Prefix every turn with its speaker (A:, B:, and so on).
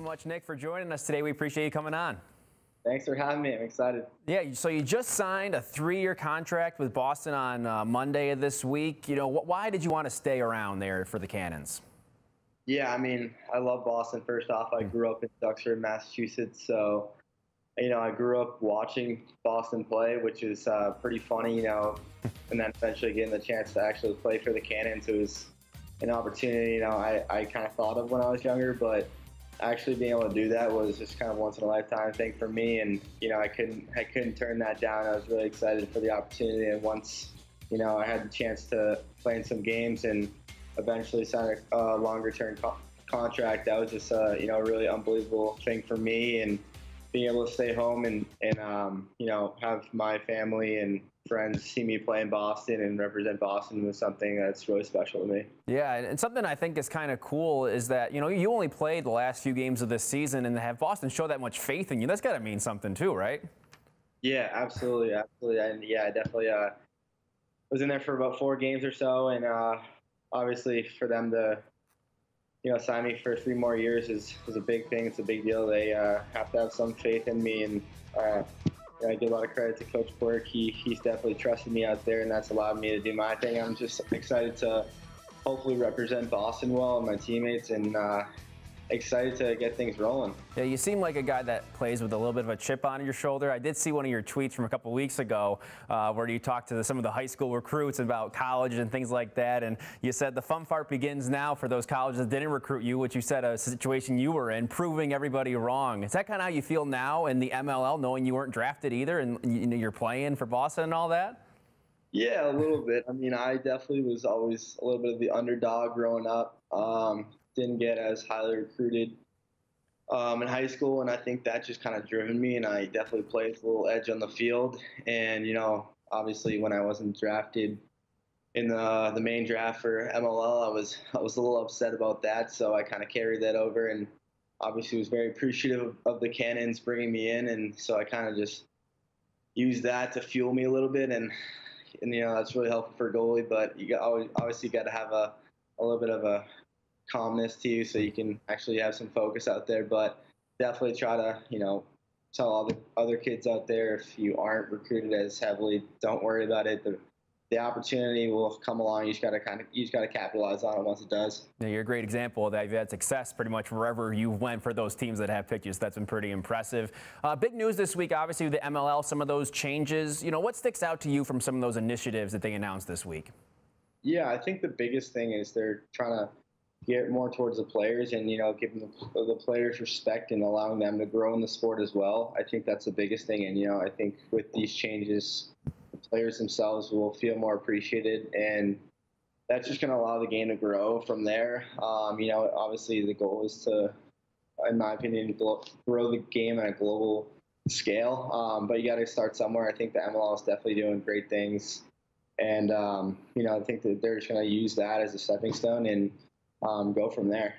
A: much, Nick, for joining us today. We appreciate you coming on.
B: Thanks for having me. I'm excited.
A: Yeah, so you just signed a 3-year contract with Boston on Monday of this week. You know, why did you want to stay around there for the Cannons?
B: Yeah, I mean, I love Boston. First off, I grew up in Duxford, Massachusetts, so I grew up watching Boston play, which is pretty funny, and then eventually getting the chance to actually play for the Cannons. It was an opportunity, I kind of thought of when I was younger, but actually being able to do that was just kind of once in a lifetime thing for me, and I couldn't turn that down. I was really excited for the opportunity, and once I had the chance to play in some games and eventually sign a longer term contract, that was just a really unbelievable thing for me, and being able to stay home and have my family and friends see me play in Boston and represent Boston was something that's really special to me.
A: Yeah, and something I think is kind of cool is that, you only played the last few games of this season, and to have Boston show that much faith in you, that's got to mean something too, right?
B: Yeah, absolutely. And yeah, I definitely was in there for about 4 games or so, and obviously for them to sign me for 3 more years is a big thing. It's a big deal. They have to have some faith in me, and I give a lot of credit to Coach Quirk. He's definitely trusted me out there, and that's allowed me to do my thing. I'm just excited to hopefully represent Boston well and my teammates, and excited to get things rolling.
A: Yeah, you seem like a guy that plays with a little bit of a chip on your shoulder. I did see one of your tweets from a couple weeks ago where you talked to some of the high school recruits about college and things like that, and you said the fun part begins now for those colleges that didn't recruit you, which you said a situation you were in, proving everybody wrong. Is that kind of how you feel now in the MLL, knowing you weren't drafted either, and you're playing for Boston and all that?
B: Yeah, a little bit. I mean, I definitely was always a little bit of the underdog growing up. Didn't get as highly recruited in high school, and I think that just kind of driven me, and I definitely played a little edge on the field. And obviously when I wasn't drafted in the main draft for MLL, I was a little upset about that, so I kind of carried that over, and obviously was very appreciative of the Cannons bringing me in, and so I kind of just used that to fuel me a little bit, and that's really helpful for a goalie. But you obviously got to have a little bit of a calmness to you so you can actually have some focus out there. But definitely try to tell all the other kids out there, if you aren't recruited as heavily, don't worry about it. The opportunity will come along. You just got to capitalize on it once it does.
A: Yeah, you're a great example of that. You've had success pretty much wherever you went for those teams that have picked you. So that's been pretty impressive. Big news this week, obviously, with the MLL, some of those changes. What sticks out to you from some of those initiatives that they announced this week?
B: Yeah, I think the biggest thing is they're trying to get more towards the players, and giving the players respect and allowing them to grow in the sport as well. I think that's the biggest thing, and I think with these changes, the players themselves will feel more appreciated, and that's just going to allow the game to grow from there. Obviously the goal is to, in my opinion, grow the game at a global scale, but you got to start somewhere. I think the MLL is definitely doing great things, and I think that they're just going to use that as a stepping stone and go from there.